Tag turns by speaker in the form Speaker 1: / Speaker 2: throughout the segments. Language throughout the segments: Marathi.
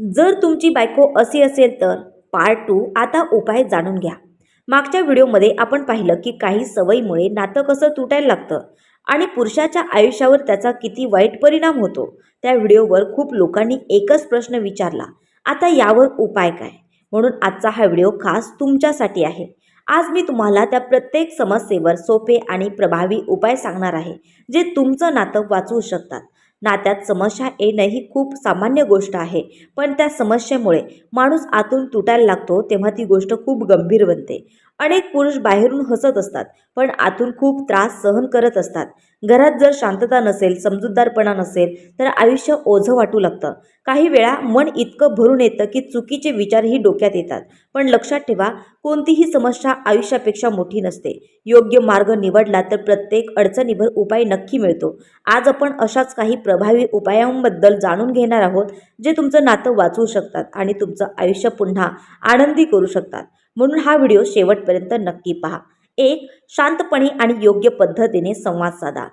Speaker 1: जर तुमची बायको अशी असेल तर पार्ट 2 आता उपाय जाणून घ्या. मागच्या व्हिडिओमध्ये आपण पाहिलं की काही सवयीमुळे नातं कसं तुटायला लागतं आणि पुरुषाच्या आयुष्यावर त्याचा किती वाईट परिणाम होतो. त्या व्हिडिओवर खूप लोकांनी एकच प्रश्न विचारला, आता यावर उपाय काय? म्हणून आजचा हा व्हिडिओ खास तुमच्यासाठी आहे. आज मी तुम्हाला त्या प्रत्येक समस्येवर सोपे आणि प्रभावी उपाय सांगणार आहे, जे तुमचं नातं वाचवू शकतात. नात्यात समस्या येणं ही खूप सामान्य गोष्ट आहे, पण त्या समस्येमुळे माणूस आतून तुटायला लागतो तेव्हा ती गोष्ट खूप गंभीर बनते. अनेक पुरुष बाहेरून हसत असतात, पण आतून खूप त्रास सहन करत असतात. घरात जर शांतता नसेल, समजूतदारपणा नसेल, तर आयुष्य ओझं वाटू लागतं. काही वेळा मन इतकं भरून येतं की चुकीचे विचारही डोक्यात येतात. पण लक्षात ठेवा, कोणतीही समस्या आयुष्यापेक्षा मोठी नसते. योग्य मार्ग निवडला तर प्रत्येक अडचणीवर उपाय नक्की मिळतो. आज आपण अशाच काही प्रभावी उपायांबद्दल जाणून घेणार आहोत, जे तुमचं नातं वाचवू शकतात आणि तुमचं आयुष्य पुन्हा आनंदी करू शकतात. म्हणून हा व्हिडिओ शेवटपर्यंत नक्की पहा. 1. शांतपणे आणि योग्य पद्धतीने संवाद साधा.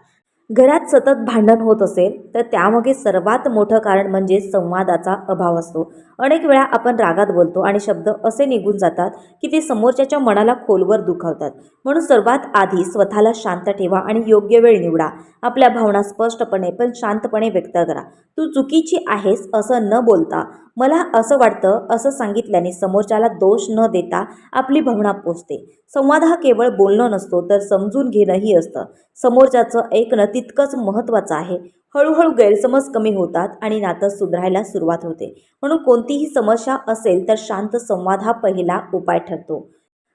Speaker 1: घरात सतत भांडण होत असेल तर त्यामागे सर्वात मोठं कारण म्हणजे संवादाचा अभाव असतो. अनेक वेळा आपण रागात बोलतो आणि शब्द असे निघून जातात की ते समोरच्याच्या मनाला खोलवर दुखावतात. म्हणून सर्वात आधी स्वतःला शांत ठेवा आणि योग्य वेळ निवडा. आपल्या भावना स्पष्टपणे पण शांतपणे व्यक्त करा. तू चुकीची आहेस असं न बोलता मला असं वाटतं असं सांगितल्याने समोरच्याला दोष न देता आपली भावना पोचते. संवाद हा केवळ बोलणं नसतो, तर समजून घेणंही असतं. समोरच्याचं ऐकणं तितकंच महत्त्वाचं आहे. हळूहळू गैरसमज कमी होतात आणि नातं सुधारायला सुरुवात होते. म्हणून कोणतीही समस्या असेल तर शांत संवाद हा पहिला उपाय ठरतो.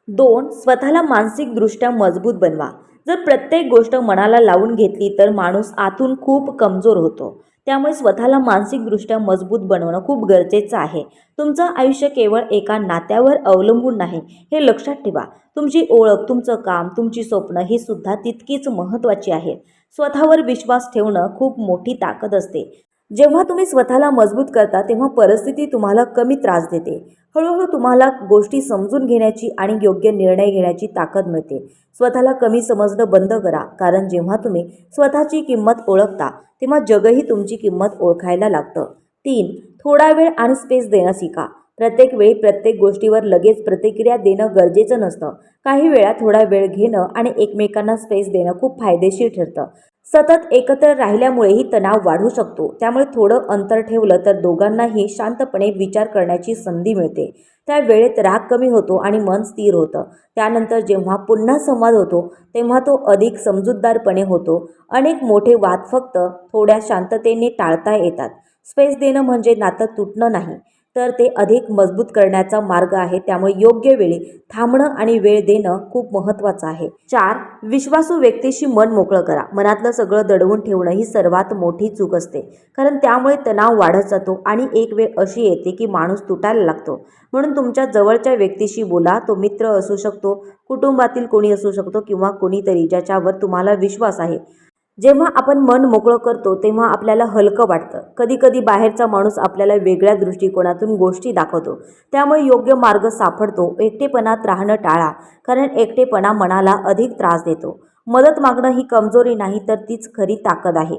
Speaker 1: 2. स्वतःला मानसिकदृष्ट्या मजबूत बनवा. जर प्रत्येक गोष्ट मनाला लावून घेतली तर माणूस आतून खूप कमजोर होतो. त्यामुळे स्वतःला मानसिकदृष्ट्या मजबूत बनवणं खूप गरजेचं आहे. तुमचं आयुष्य केवळ एका नात्यावर अवलंबून नाही, हे लक्षात ठेवा. तुमची ओळख, तुमचं काम, तुमची स्वप्न ही सुद्धा तितकीच महत्त्वाची आहेत. स्वतःवर विश्वास ठेवणं खूप मोठी ताकद असते. जेव्हा तुम्ही स्वतःला मजबूत करता तेव्हा परिस्थिती तुम्हाला कमी त्रास देते. हळूहळू तुम्हाला गोष्टी समजून घेण्याची आणि योग्य निर्णय घेण्याची ताकद मिळते. स्वतःला कमी समजणं बंद करा, कारण जेव्हा तुम्ही स्वतःची किंमत ओळखता तेव्हा जगही तुमची किंमत ओळखायला लागतं. 3. थोडा वेळ आणि स्पेस देणं शिका. प्रत्येक वेळी प्रत्येक गोष्टीवर लगेच प्रतिक्रिया देणं गरजेचं नसतं. काही वेळा थोडा वेळ घेणं आणि एकमेकांना स्पेस देणं खूप फायदेशीर ठरतं. सतत एकत्र राहिल्यामुळेही तणाव वाढू शकतो. त्यामुळे थोडं अंतर ठेवलं तर दोघांनाही शांतपणे विचार करण्याची संधी मिळते. त्या वेळेत राग कमी होतो आणि मन स्थिर होतं. त्यानंतर जेव्हा पुन्हा संवाद होतो तेव्हा तो अधिक समजूतदारपणे होतो. अनेक मोठे वाद फक्त थोड्या शांततेने टाळता येतात. स्पेस देणं म्हणजे नातं तुटणं नाही, तर ते अधिक मजबूत करण्याचा मार्ग आहे. त्यामुळे योग्य वेळी थांबणं आणि वेळ देणं खूप महत्त्वाचं आहे. 4. विश्वासू व्यक्तीशी मन मोकळं करा. मनातलं सगळं दडवून ठेवणं ही सर्वात मोठी चूक असते, कारण त्यामुळे तणाव वाढत जातो आणि एक वेळ अशी येते की माणूस तुटायला लागतो. म्हणून तुमच्या जवळच्या व्यक्तीशी बोला. तो मित्र असू शकतो, कुटुंबातील कोणी असू शकतो किंवा कोणीतरी ज्याच्यावर तुम्हाला विश्वास आहे. जेव्हा आपण मन मोकळं करतो तेव्हा आपल्याला हलकं वाटतं. कधीकधी बाहेरचा माणूस आपल्याला वेगळ्या दृष्टिकोनातून गोष्टी दाखवतो, त्यामुळे योग्य मार्ग सापडतो. एकटेपणात राहणं टाळा, कारण एकटेपणा मनाला अधिक त्रास देतो. मदत मागणं ही कमजोरी नाही, तर तीच खरी ताकद आहे.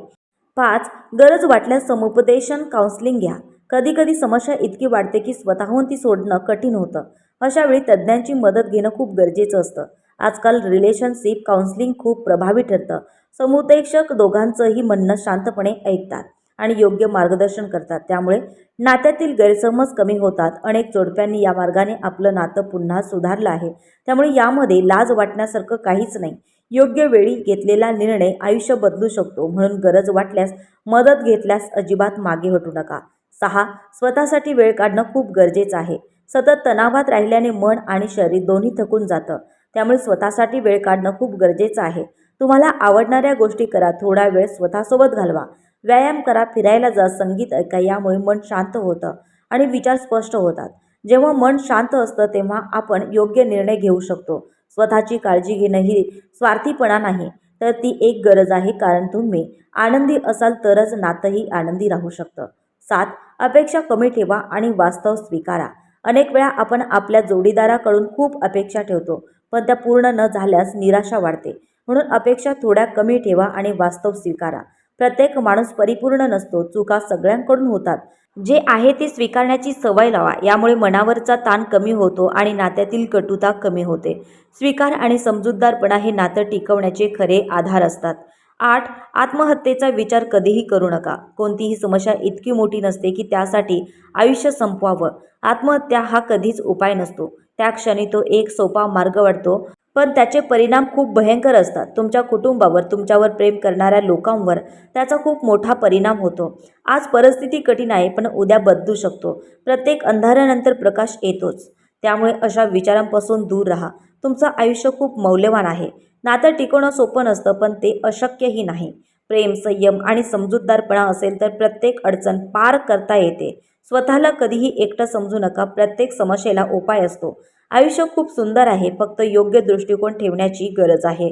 Speaker 1: 5. गरज वाटल्यास समुपदेशन काउन्सिलिंग घ्या. कधीकधी समस्या इतकी वाढते की स्वतःहून ती सोडणं कठीण होतं. अशा वेळी तज्ज्ञांची मदत घेणं खूप गरजेचं असतं. आजकाल रिलेशनशिप काउन्सिलिंग खूप प्रभावी ठरतं. समुपदेशक दोघांचंही म्हणणं शांतपणे ऐकतात आणि योग्य मार्गदर्शन करतात. त्यामुळे नात्यातील गैरसमज कमी होतात. अनेक जोडप्यांनी या मार्गाने आपलं नातं पुन्हा सुधारलं आहे. त्यामुळे यामध्ये लाज वाटण्यासारखं काहीच नाही. योग्य वेळी घेतलेला निर्णय आयुष्य बदलू शकतो. म्हणून गरज वाटल्यास मदत घेतल्यास अजिबात मागे हटू नका. 6. स्वतःसाठी वेळ काढणं खूप गरजेचं आहे. सतत तणावात राहिल्याने मन आणि शरीर दोन्ही थकून जातं. त्यामुळे स्वतःसाठी वेळ काढणं खूप गरजेचं आहे. तुम्हाला आवडणाऱ्या गोष्टी करा, थोडा वेळ स्वतःसोबत घालवा, व्यायाम करा, फिरायला जा, संगीत ऐका. यामुळे मन शांत होतं आणि विचार स्पष्ट होतात. जेव्हा मन शांत असतं तेव्हा आपण योग्य निर्णय घेऊ शकतो. स्वतःची काळजी घेणं ही स्वार्थीपणा नाही, तर ती एक गरज आहे, कारण तुम्ही आनंदी असाल तरच नातंही आनंदी राहू शकतं. 7. अपेक्षा कमी ठेवा आणि वास्तव स्वीकारा. अनेक वेळा आपण आपल्या जोडीदाराकडून खूप अपेक्षा ठेवतो, पण त्या पूर्ण न झाल्यास निराशा वाढते. म्हणून अपेक्षा थोड्या कमी ठेवा आणि वास्तव स्वीकारा. प्रत्येक माणूस परिपूर्ण नसतो, चुका सगळ्यांकडून होतात. जे आहे ते स्वीकारण्याची सवय लावा, यामुळे मनावरचा ताण कमी होतो आणि नात्यातील कटुता कमी होते. स्वीकार आणि समजूतदारपणा हे नातं टिकवण्याचे खरे आधार असतात. 8. आत्महत्येचा विचार कधीही करू नका. कोणतीही समस्या इतकी मोठी नसते की त्यासाठी आयुष्य संपवावं. आत्महत्या हा कधीच उपाय नसतो. त्या क्षणी तो एक सोपा मार्ग वाटतो, पण त्याचे परिणाम खूप भयंकर असतात. तुमच्या कुटुंबावर, तुमच्यावर प्रेम करणाऱ्या लोकांवर त्याचा खूप मोठा परिणाम होतो. आज परिस्थिती कठीण आहे, पण उद्या बदलू शकतो. प्रत्येक अंधारानंतर प्रकाश येतोच. त्यामुळे अशा विचारांपासून दूर राहा. तुमचं आयुष्य खूप मौल्यवान आहे. नातं टिकवणं सोपं नसतं, पण ते अशक्यही नाही. प्रेम, संयम आणि समजूतदारपणा असेल तर प्रत्येक अडचण पार करता येते. स्वतःला कधीही एकटं समजू नका. प्रत्येक समस्येला उपाय असतो. आयुष्य खूप सुंदर आहे, फक्त योग्य दृष्टिकोन ठेवण्याची गरज आहे.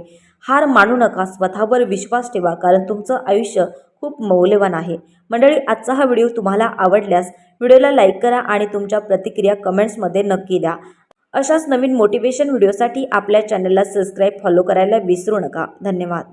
Speaker 1: हार मानू नका, स्वतःवर विश्वास ठेवा, कारण तुमचं आयुष्य खूप मौल्यवान आहे. मंडळी, आजचा हा व्हिडिओ तुम्हाला आवडल्यास व्हिडिओला लाईक करा आणि तुमच्या प्रतिक्रिया कमेंट्समध्ये नक्की द्या. अशाच नवीन मोटिवेशन व्हिडिओसाठी आपल्या चॅनलला सबस्क्राईब, फॉलो करायला विसरू नका. धन्यवाद.